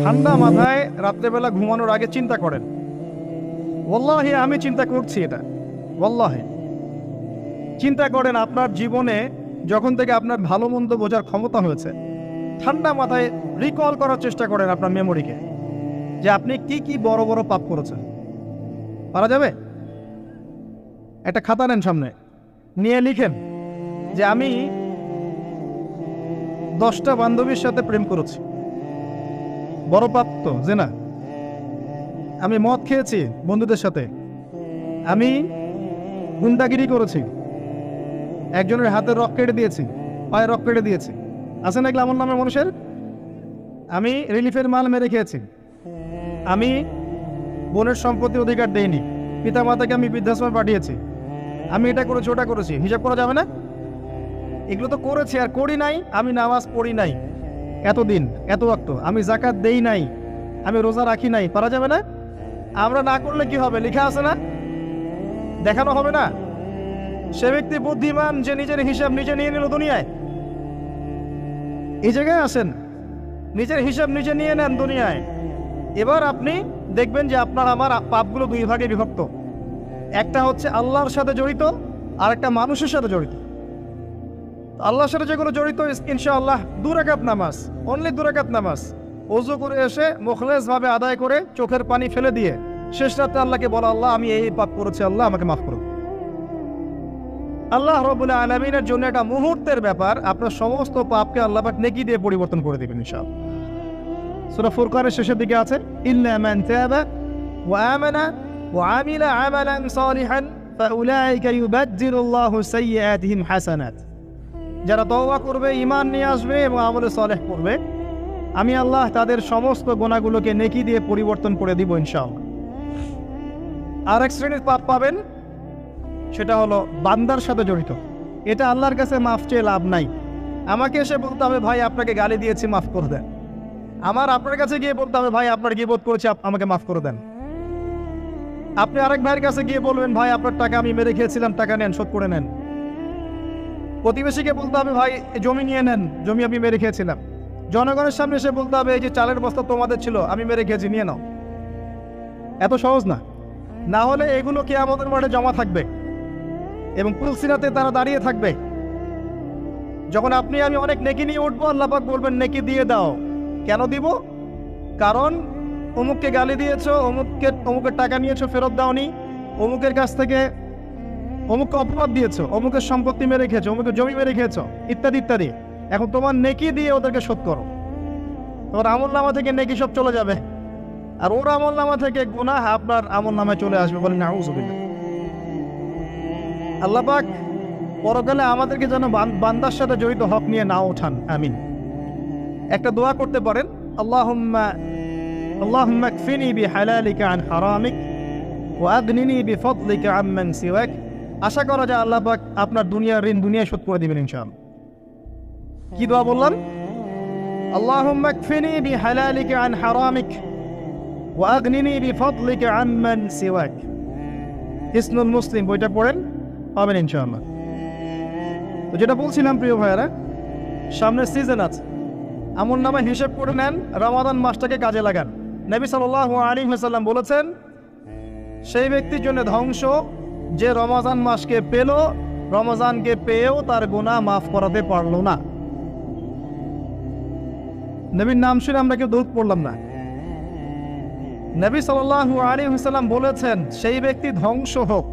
ঠান্ডা মাথায় রাত্রেবেলা ঘুমানোর আগে চিন্তা করেন। ওয়াল্লাহি আমি চিন্তা করছি এটা, ওয়াল্লাহি চিন্তা করেন আপনার জীবনে যখন থেকে আপনার ভালো মন্দ বোঝার ক্ষমতা হয়েছে, ঠান্ডা মাথায় রিকল করার চেষ্টা করেন আপনার মেমোরিকে, যে আপনি কি কি বড় বড় পাপ করেছেন। পারা যাবে? একটা খাতা নেন সামনে, নিয়ে লিখেন যে আমি 10টা বান্ধবীর সাথে প্রেম করেছি, বড় পাপ তো যে না। আমি মদ খেয়েছি বন্ধুদের সাথে, আমি গুন্ডাগিরি করেছি, একজনের হাতে রক কেটে দিয়েছি, পায়ে রক কেটে দিয়েছি, আছে না এগুলো আমার নামে মানুষের? আমি রিলিফের মাল মেরে খেয়েছি, আমি বোনের সম্পত্তি অধিকার দেইনি, পিতা মাতাকে আমি বৃদ্ধাশ্রমে পাঠিয়েছি, আমি এটা করেছি ওটা করেছি, হিসাব করা যাবে না? এগুলো তো করেছি আর করি নাই। আমি নামাজ পড়ি নাই এতদিন, এত ওয়াক্ত, আমি যাকাত দেই নাই, আমি রোজা রাখি নাই, পারা যাবে না? আমরা না করলে কি হবে? লেখা আছে না, দেখানো হবে না? সে ব্যক্তি বুদ্ধিমান যে নিজের হিসাব নিজে নিয়ে নিল দুনিয়ায়। এই জায়গায় আসেন, নিজের হিসাব নিজে নিয়ে নেন দুনিয়ায়। এবার আপনি দেখবেন যে আপনার আমার পাপগুলো দুই ভাগে বিভক্ত। একটা হচ্ছে আল্লাহর সাথে জড়িত, আর একটা মানুষের সাথে জড়িত। আল্লাহর সাথে যেগুলো জড়িত, ইনশাআল্লাহ 2 রাকাত নামাজ, অনলি 2 রাকাত নামাজ, ওযু করে এসে মুখলেস ভাবে আদায় করে চোখের পানি ফেলে দিয়ে শেষ রাতে আল্লাহকে বলা, আল্লাহ আমি এই পাপ করেছি, আল্লাহ আমাকে মাফ করুন। আল্লাহ রাব্বুল আলামিনের জন্য এটা মুহূর্তের ব্যাপার, আপনার সমস্ত পাপকে আল্লাহ পাক নেকি দিয়ে পরিবর্তন করে দিবেন ইনশাআল্লাহ। সূরা ফুরকানের শেষের দিকে আছে, ইল্লা মান তাবা ওয়া আমানা ওয়া আমিলা আমালান সালিহান ফাউলাইকা ইউবাদদিলুল্লাহু সাইয়্যাতিহিম হাসানাত। যারা তওবা করবে, ঈমান নিয়ে আসবে এবং আমলে সালেহ করবে, আমি আল্লাহ তাদের সমস্ত গুনাহগুলোকে নেকি দিয়ে পরিবর্তন করে দিব ইনশাআল্লাহ। আর এক শ্রেণীর পাপ পাবেন, সেটা হলো বান্দার সাথে জড়িত। এটা আল্লাহর কাছে মাফ চেয়ে লাভ নাই। আমাকে এসে বলতে হবে, ভাই আপনাকে গালি দিয়েছি, মাফ করে দেন। আমার আপনার কাছে গিয়ে বলতে হবে, ভাই আপনার গীবত করেছি, আমাকে মাফ করে দেন। আপনি আরেক ভাইয়ের কাছে গিয়ে বলবেন, ভাই আপনার টাকা আমি মেরে খেয়েছিলাম, টাকা নেন, শোধ করে নেন। প্রতিবেশীকে বলতে হবে, ভাই জমি নিয়ে নেন, জমি আমি মেরে খেয়েছিলাম। জনগণের সামনে এসে বলতে হবে, এই যে চালের বস্তা তোমাদের ছিল, আমি মেরে খেয়েছি, নিয়ে নাও। এত সহজ না। না হলে এগুলো কিয়ামতের মাঠে জমা থাকবে এবং পুলসিরাতে তারা দাঁড়িয়ে থাকবে। যখন আপনি আমি অনেক নেকি নিয়ে উঠবো, আল্লাহ পাক বলবেন, নেকি দিয়ে দাও। কেন দিব? কারণ অমুককে গালি দিয়েছো, অমুকের টাকা নিয়েছো, ফেরত দাওনি, অমুকের কাছ থেকে অমুককে অপবাদ দিয়েছো, অমুকের সম্পত্তি মেরে খেয়েছো, অমুকের জমি মেরে খেয়েছো, ইত্যাদি ইত্যাদি। এখন তোমার নেকি দিয়ে ওদেরকে শোধ করো। তোমার আমল নামা থেকে নেকি সব চলে যাবে, আর ওর আমল নামা থেকে গুনাহ আপনার আমল নামায় চলে আসবে। বলেন নাউযুবিল্লাহ। আল্লাহ পাক পরকালে আমাদেরকে যেন বান্দার সাথে জড়িত হক নিয়ে না ওঠান, আমিন। একটা দোয়া করতে পারেন, আল্লাহুম্মা কফিনি বিহালালিকা আন হারামিক ওয়া আগনিনি বিফদলিকা আম্মান সিওয়াক। আশা করা যায় আল্লাহ পাক আপনার দুনিয়ার ঋণ দুনিয়ায় শোধ করে দিবেন ইনশাআল্লাহ। কি দোয়া বললাম? আল্লাহুম্মা কফিনি বিহালালিকা আন হারামিক ওয়া আগনিনি বিফদলিকা আম্মান সিওয়াক। হিসনুল মুসলিম বইটা পড়েন, পাবেন ইনশাআল্লাহ। তো যেটা বলছিলাম প্রিয় ভাইয়েরা, সামনে সিজন আছে, আমল নামা হিসেব করে নেন, রমাদান মাসটাকে কাজে লাগান। নবী সাল্লাল্লাহু আলাইহি ওয়াসাল্লাম বলেছেন, সেই ব্যক্তির জন্য ধ্বংস যে রমজান মাসকে পেল, রমজানকে পেয়েও তার গুনাহ মাফ করাতে পারল না। নবীর নাম শুনে আমরা কেউ দরুদ পড়লাম না। নবী সাল্লাল্লাহু আলাইহি ওয়াসাল্লাম বলেছেন, সেই ব্যক্তি ধ্বংস হোক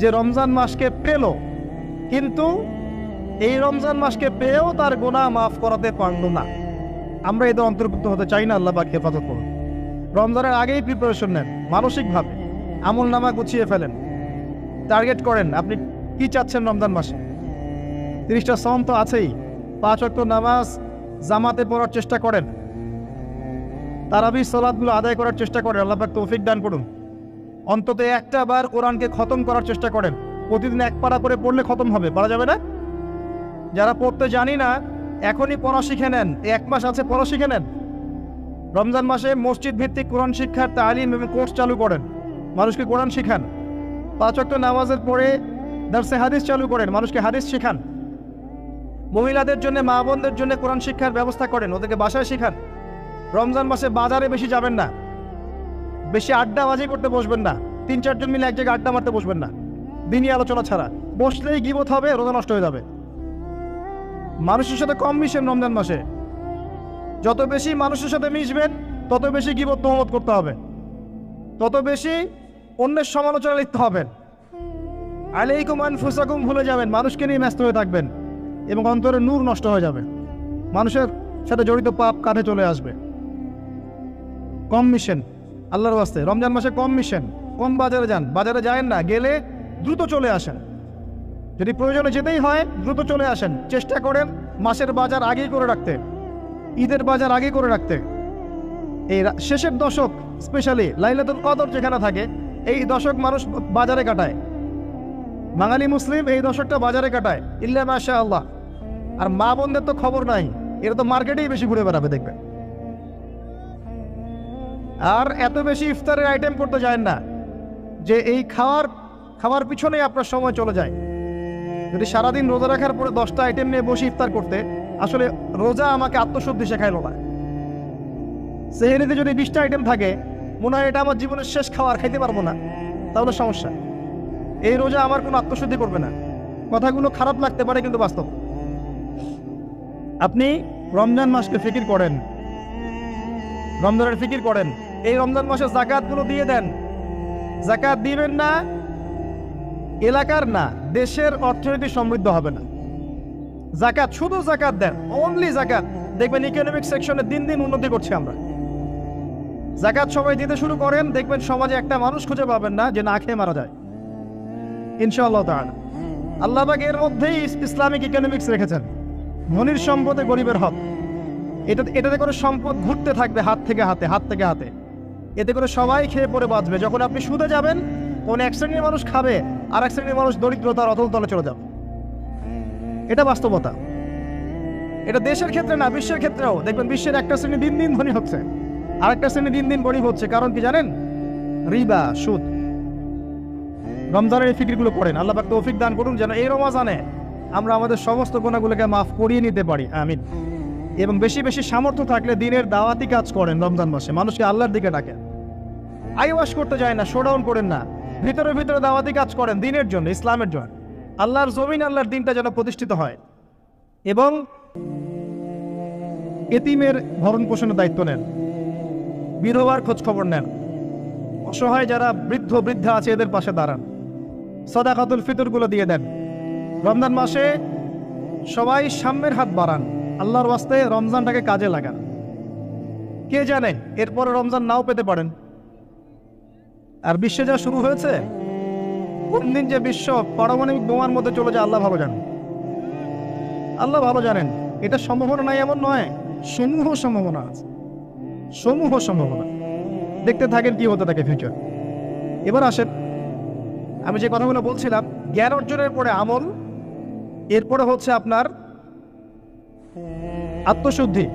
যে রমজান মাসকে পেল, কিন্তু এই রমজান মাসকে পেয়েও তার গুনাহ মাফ করাতে পারল না। আমরা এদের অন্তর্ভুক্ত হতে চাই না। আল্লাহ পাক হেফাজত করুন। রমজানের আগেই প্রিপারেশন নেন, মানসিকভাবে আমল নামা গুছিয়ে ফেলেন, টার্গেট করেন আপনি কি চাচ্ছেন রমজান মাসে। 30টা সওম তো আছেই, 5 ওয়াক্ত নামাজ জামাতে পড়ার চেষ্টা করেন, তারাবির সালাতগুলো আদায় করার চেষ্টা করেন। আল্লাহ পাক তৌফিক দান করুন। অন্তত একটা বার কোরআনকে খতম করার চেষ্টা করেন। প্রতিদিন 1 পারা করে পড়লে খতম হবে, পারা যাবে না? যারা পড়তে জানি না, এখনই পড়া শিখে নেন। 1 মাস আছে, পড়া শিখে নেন। রমজান মাসে মসজিদ ভিত্তিক কোরআন শিক্ষার তালিম এবং কোর্স চালু করেন, মানুষকে কোরআন শিখান। 5 ওয়াক্ত নামাজের পরে দারসে হাদিস চালু করেন, মানুষকে হাদিস শেখান। মহিলাদের জন্য, মা বোনদের জন্য কোরআন শিক্ষার ব্যবস্থা করেন, ওদেরকে বাসায় শেখান। রমজান মাসে বাজারে বেশি যাবেন না, বেশি আড্ডাবাজি করতে বসবেন না, 3-4 জন মিলে এক জায়গায় আড্ডা মারতে বসবেন না, দিনই আলোচনা ছাড়া। বসলেই গীবত হবে, রোজা নষ্ট হয়ে যাবে। মানুষের সাথে কম মিশেন রমজান মাসে। যত বেশি মানুষের সাথে মিশবেন তত বেশি গীবত তহমত করতে হবে, তত বেশি অন্যের সমালোচনা লিখতে হবেন। আলাইকুম আনফুসাকুম ভুলে যাবেন, মানুষকে নিয়ে ব্যস্ত হয়ে থাকবেন এবং অন্তরের নূর নষ্ট হয়ে যাবে, মানুষের সাথে জড়িত পাপ কাঁধে চলে আসবে। কম মিশেন আল্লাহর ওয়াস্তে, রমজান মাসে কম মিশেন, কম বাজারে যান, বাজারে যায়েন না, গেলে দ্রুত চলে আসেন। যদি প্রয়োজনে যেতেই হয় দ্রুত চলে আসেন। চেষ্টা করেন মাসের বাজার আগেই করে রাখতে, ঈদের বাজার আগেই করে রাখতে। এই শেষের দশক স্পেশালি লাইলাতুল কদর যেখানে থাকে, এই দশক মানুষ বাজারে কাটায়। বাঙালি মুসলিম এই দশকটা বাজারে কাটায়, ইল্লা মাশা আল্লাহ। আর মা বোনদের তো খবর নাই, এরা তো মার্কেটেই বেশি ঘুরে বেড়াবে দেখবেন। আর এত বেশি ইফতারের আইটেম করতে যায় না যে এই খাওয়ার পিছনেই আপনার সময় চলে যায়। যদি সারাদিন রোজা রাখার পরে 10টা আইটেম নিয়ে বসে ইফতার করতে, আসলে রোজা আমাকে আত্মশুদ্ধি শেখাইল না। সেহরিতে যদি 20টা আইটেম থাকে, মনে হয় এটা আমার জীবনের শেষ খাবার, খাইতে পারবো না, তাহলে সমস্যা। এই রোজা আমার কোনো আত্মশুদ্ধি করবে না। কথাগুলো খারাপ লাগতে পারে কিন্তু বাস্তব। আপনি রমজান মাসকে ফিকির করেন, রমজানের ফিকির করেন। এই রমজান মাসে যাকাতগুলো দিয়ে দেন। যাকাত দিবেন না, এলাকার না দেশের অর্থনীতি সমৃদ্ধ হবে না। যাকাত, শুধু যাকাত দেন, অনলি যাকাত, দেখবেন ইকোনমিক সেকশনে দিন দিন উন্নতি করছে আমরা। যাকাত সবাই দিতে শুরু করেন, দেখবেন সমাজে একটা মানুষ খুঁজে পাবেন না যে না খেয়ে মারা যায়, ইনশাআল্লাহ তাআলা। আল্লাহ পাক এর মধ্যেই ইসলামিক ইকোনমিক্স রেখেছেন, ধনীর সম্পদে গরিবের হক। এটাতে করে সম্পদ ঘুরতে থাকবে হাত থেকে হাতে, হাত থেকে হাতে। এতে করে সবাই খেয়ে পরে বাঁচবে। যখন আপনি সুদে যাবেন তখন এক শ্রেণীর মানুষ খাবে, আর এক শ্রেণীর মানুষ দরিদ্রতার অতল তলে চলে যাবে। এটা বাস্তবতা। এটা দেশের ক্ষেত্রে না, বিশ্বের ক্ষেত্রেও দেখবেন বিশ্বের একটা শ্রেণী দিন দিন ধনী হচ্ছে, আরেকটা শ্রেণী দিন দিন গরিব হচ্ছে। কারণ কি জানেন? রিবা, সুদ। রমজানের এই ফিকিরগুলো করেন। আল্লাহ পাক তৌফিক দান করুন যেন এই রমজানে আমরা আমাদের সমস্ত গুনাহগুলোকে মাফ করিয়ে নিতে পারি, আমিন। এবং বেশি বেশি সামর্থ্য থাকলে দিনের দাওয়াতি কাজ করেন রমজান মাসে, মানুষকে আল্লাহর দিকে ডাকেন। আইওয়াশ করতে যায় না, শোডাউন করেন না, ভিতরে ভিতরে দাওয়াতি কাজ করেন দিনের জন্য, ইসলামের জন্য। আল্লাহর জমিন, আল্লাহর দিনটা যেন প্রতিষ্ঠিত হয়। এবং এতিমের ভরণ পোষণের দায়িত্ব নেন, বিধবার খোঁজ খবর নেন, অসহায় যারা বৃদ্ধ বৃদ্ধা আছে এদের পাশে দাঁড়ান, সাদাকাতুল ফিতরগুলো দিয়ে দেন। রমজান মাসে সবাই সাম্যের হাত বাড়ান, আল্লাহর ওয়াস্তে রমজানটাকে কাজে লাগান। কে জানে এরপরে রমজান নাও পেতে পারেন। আর বিশ্বে যা শুরু হয়েছে, কোন দিন যে বিশ্ব পারমাণবিক বোমার মধ্যে চলে যায় আল্লাহ ভালো জানেন, আল্লাহ ভালো জানেন। এটা সম্ভাবনা নাই এমন নয়, সমূহ সম্ভাবনা আছে, সমূহ সম্ভাবনা। দেখতে থাকেন কি হতে থাকে ফিউচার। এবার আসেন, আমি যে কথাগুলো বলছিলাম, জ্ঞান অর্জনের পরে আমল, এরপরে হচ্ছে আপনার আত্মশুদ্ধি।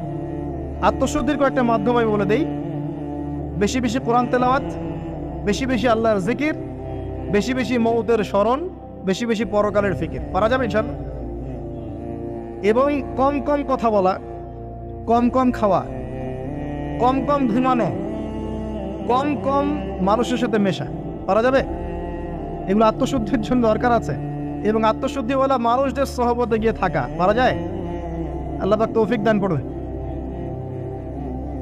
আত্মশুদ্ধির কয়েকটা মাধ্যম আমি বলে দেই। বেশি বেশি কোরআন তেলাওয়াত, বেশি বেশি আল্লাহর জিকির, বেশি বেশি মউতের স্মরণ, বেশি বেশি পরকালের ফিকির। পারা যাবে ইনশাআল্লাহ। এবং কম কম কথা বলা, কম কম খাওয়া, কম কম ঘুমানো, কম কম মানুষের সাথে মেশা। পারা যাবে? এগুলো আত্মশুদ্ধির জন্য দরকার আছে। এবং আত্মশুদ্ধিওয়ালা মানুষদের সহবতে গিয়ে থাকা পারা যায়? আল্লাহ পাক তৌফিক দান করবে।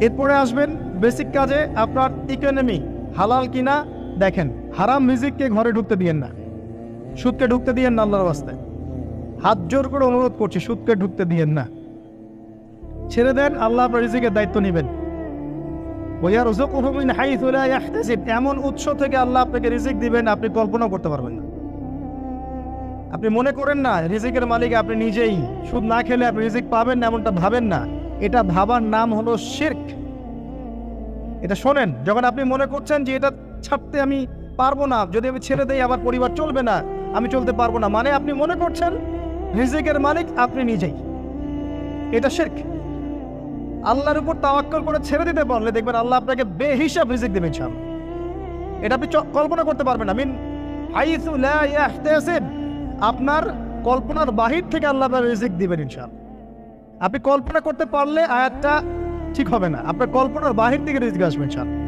এরপরে আসবেন বেসিক কাজে, আপনার ইকোনমি হালাল কিনা দেখেন। হারাম রিজিককে ঘরে ঢুকতে দিয়েন না, সুদকে ঢুকতে দিয়েন না। আল্লাহর রাস্তে হাত জোর করে অনুরোধ করছি, সুদকে ঢুকতে দিয়েন না, ছেড়ে দেন। আল্লাহ আপনার রিজিকের দায়িত্ব নেবেন। ওয়ারযুকুহু মিন হাইসু লা ইয়াহতাসিব, এমন উৎস থেকে আল্লাহ আপনাকে রিজিক দিবেন আপনি কল্পনা করতে পারবেন না। আপনি মনে করেন না রিজিকের মালিক আপনি নিজেই, সুদ না খেলে আপনি রিজিক পাবেন না, এমনটা ভাবেন না। এটা ভাবার নাম হলো শিরক। এটা শোনেন, যখন আপনি মনে করছেন যে এটা ছাড়তে আমি পারবো না, যদি আমি ছেড়ে দেই আমার পরিবার চলবে না, আমি চলতে পারবো না, মানে আপনি মনে করছেন রিজিকের মালিক আপনি নিজেই। এটা শিরক। আল্লাহর উপর তাওয়াক্কুল করে ছেড়ে দিতে পারলে দেখবেন আল্লাহ আপনাকে বেহিসাব রিজিক দেবেন ইনশাআল্লাহ। এটা আপনি কল্পনা করতে পারবেন না। মিন হাইসু লা ইয়াহতাসিব, আপনার কল্পনার বাহির থেকে আল্লাহ আপনার রিজিক দিবেন ইনশাআল্লাহ। আপনি কল্পনা করতে পারলে আয়াতটা ঠিক হবে না, আপনার কল্পনার বাহির থেকে রিজিক আসবে ইনশাআল্লাহ।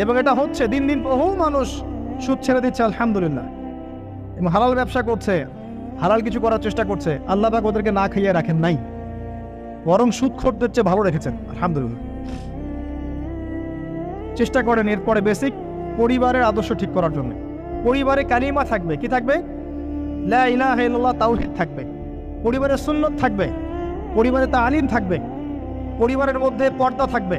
এবং এটা হচ্ছে দিন দিন বহু মানুষ সুদ ছেড়ে দিচ্ছে আলহামদুলিল্লাহ, এবং হালাল ব্যবসা করছে, হালাল কিছু করার চেষ্টা করছে। আল্লাহ পাক ওদেরকে না খাইয়ে রাখেন নাই, বরং সুদ খোরদের চেয়ে ভালো রেখেছেন আলহামদুলিল্লাহ। চেষ্টা করেন এরপরে বেসিক পরিবারের আদর্শ ঠিক করার জন্য। পরিবারে কালিমা থাকবে, কি থাকবে? লা ইলাহা ইল্লাল্লাহ, তাওহীদ থাকবে। পরিবারের সুন্নত থাকবে, পরিবারে তালিম থাকবে, পরিবারের মধ্যে পর্দা থাকবে।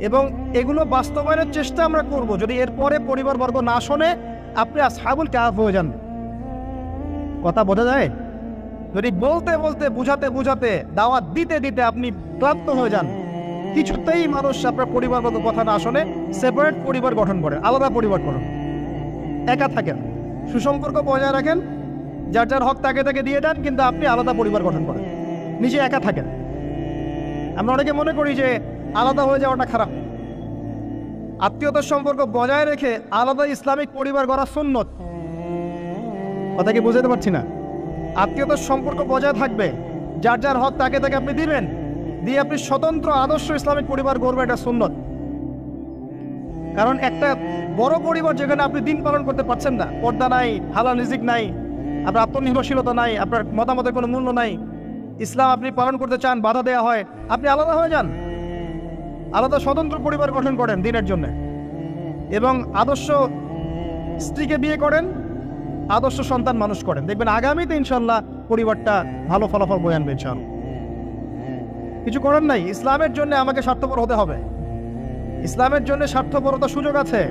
এবং এগুলো বাস্তবায়নের চেষ্টা আমরা করব। যদি এরপরে পরিবারবর্গ না শোনে, আপনি আসহাবুল কাহফ হয়ে যান। কথা বোঝা যায়? যদি বলতে বলতে বুঝাতে বুঝাতে দাওয়াত দিতে দিতে আপনি ক্লান্ত হয়ে যান, কিছুতেই মানুষ আপনার পরিবারবর্গ কথা না শোনে, সেপারেট পরিবার গঠন করে, আলাদা পরিবার করুন, একা থাকেন, সুসম্পর্ক বজায় রাখেন, যার যার হক তাকে তাকে দিয়ে দেন, কিন্তু আপনি আলাদা পরিবার গঠন করেন, নিজে একা থাকেন। আমরা অনেকে মনে করি যে আলাদা হয়ে যাওয়াটা খারাপ। আত্মীয়তার সম্পর্ক বজায় রেখে আলাদা ইসলামিক পরিবার গড়া সুন্নত। কথা কি বুঝাতে পারছি না? আত্মীয়তার সম্পর্ক বজায় থাকবে, যার যার হক তাকে তাকে আপনি দিবেন, দিয়ে আপনি স্বতন্ত্র আদর্শ ইসলামিক পরিবার গড়বেন, এটা সুন্নত। কারণ একটা বড় পরিবার যেখানে আপনি দিন পালন করতে পারছেন না, পর্দা নাই, হালাল রিজিক নাই, আপনার আত্মনির্ভরশীলতা নাই, আপনার মতামতের কোনো মূল্য নাই, ইসলাম আপনি পালন করতে চান, বাধা দেওয়া হয়, আপনি আলাদা হয়ে যান, আলাদা স্বতন্ত্র পরিবার গঠন করেন দিনের জন্য, এবং আদর্শ স্ত্রীকে বিয়ে করেন, আদর্শ সন্তান মানুষ করেন। দেখবেন আগামীতে ইনশাল্লাহ পরিবারটা ভালো ফলাফল বয়ে আনবে ইনশাআল্লাহ। কিছু করার নাই, ইসলামের জন্য আমাকে স্বার্থপর হতে হবে। ইসলামের জন্য স্বার্থপরতার সুযোগ আছে।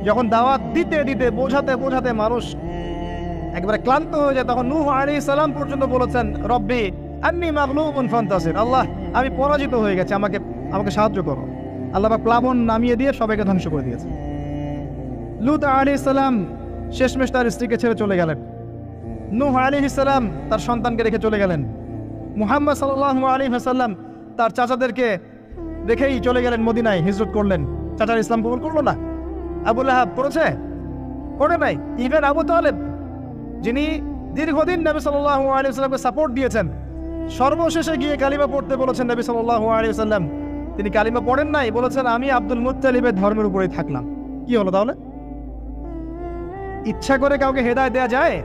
যখন দাওয়াত দিতে দিতে বোঝাতে বোঝাতে মানুষ একবারে ক্লান্ত হয়ে যায়, তখন নূহ আলাইহিস সালাম পর্যন্ত বলেছেন, রব্বি আন্নী মাগলুবুন ফান্তাসির, আল্লাহ আমি পরাজিত হয়ে গেছি, আমাকে সাহায্য করো। আল্লাহ পাক প্লাবন নামিয়ে দিয়ে সবাইকে ধ্বংস করে দিয়েছে। লূত আলাইহিস সালাম শেষমেশ তার স্ত্রীকে ছেড়ে চলে গেলেন। নূহ আলাইহিস সালাম তার সন্তানকে রেখে চলে গেলেন। মুহাম্মদ সাল্লাল্লাহু আলাইহি ওয়াসাল্লাম তার চাচাদেরকে রেখেই চলে গেলেন মদিনায়, হিজরত করলেন। চাচার ইসলাম কবুল করলো না। আবু লাহাব করেছে? করে নাই। ইভেন আবু তালেব, যিনি দীর্ঘদিন নবী সাল্লাল্লাহু আলাইহি ওয়াসাল্লামকে সাপোর্ট দিয়েছেন, সর্বশেষে গিয়ে কালিমা পড়তে বলেছেন নবী সাল্লাল্লাহু আলাইহি ওয়াসাল্লাম, তিনি কালিমা পড়েন নাই, বলেছেন আমি আব্দুল মুত্তালিবের ধর্মের উপরেই থাকলাম। কি হলো তাহলে? ইচ্ছা করে কাউকে হেদায়েত দেয়া যায়?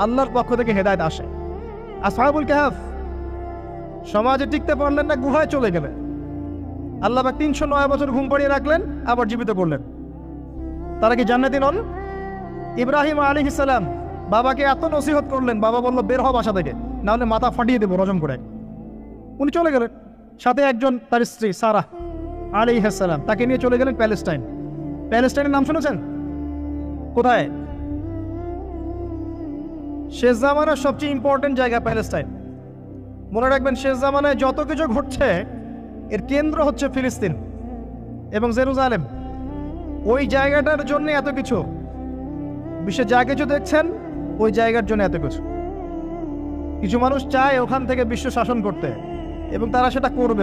আল্লাহর পক্ষ থেকে হেদায়েত আসে। আসহাবুল কাহফ সমাজে টিকতে পারলেন না, গুহায় চলে গেলেন। আল্লাহ পাক 309 বছর ঘুম পাড়িয়ে রাখলেন, আবার জীবিত করলেন। তারা কি জান্নাতি নন? ইব্রাহিম আলাইহিস সালাম বাবাকে এত নসিহত করলেন, বাবা বলল বের হ বাসা থেকে, না হলে মাথা ফাটিয়ে দেবো রজম করে। উনি চলে গেলেন, সাথে একজন তার স্ত্রী সারাহ আলাইহিস সালাম, তাকে নিয়ে চলে গেলেন প্যালেস্টাইন। প্যালেস্টাইনের নাম শুনেছেন? কোথায়? শেষ জামানার সবচেয়ে ইম্পর্টেন্ট জায়গা প্যালেস্টাইন। মনে রাখবেন, শেষ জামানায় যত কিছু ঘটছে এর কেন্দ্র হচ্ছে ফিলিস্তিন এবং জেরুজালেম। ওই জায়গাটার জন্য এত কিছু, বিশ্বে যা কিছু দেখছেন ওই জায়গার জন্য এত কিছু। কিছু মানুষ চায় ওখান থেকে বিশ্ব শাসন করতে, এবং তারা সেটা করবে।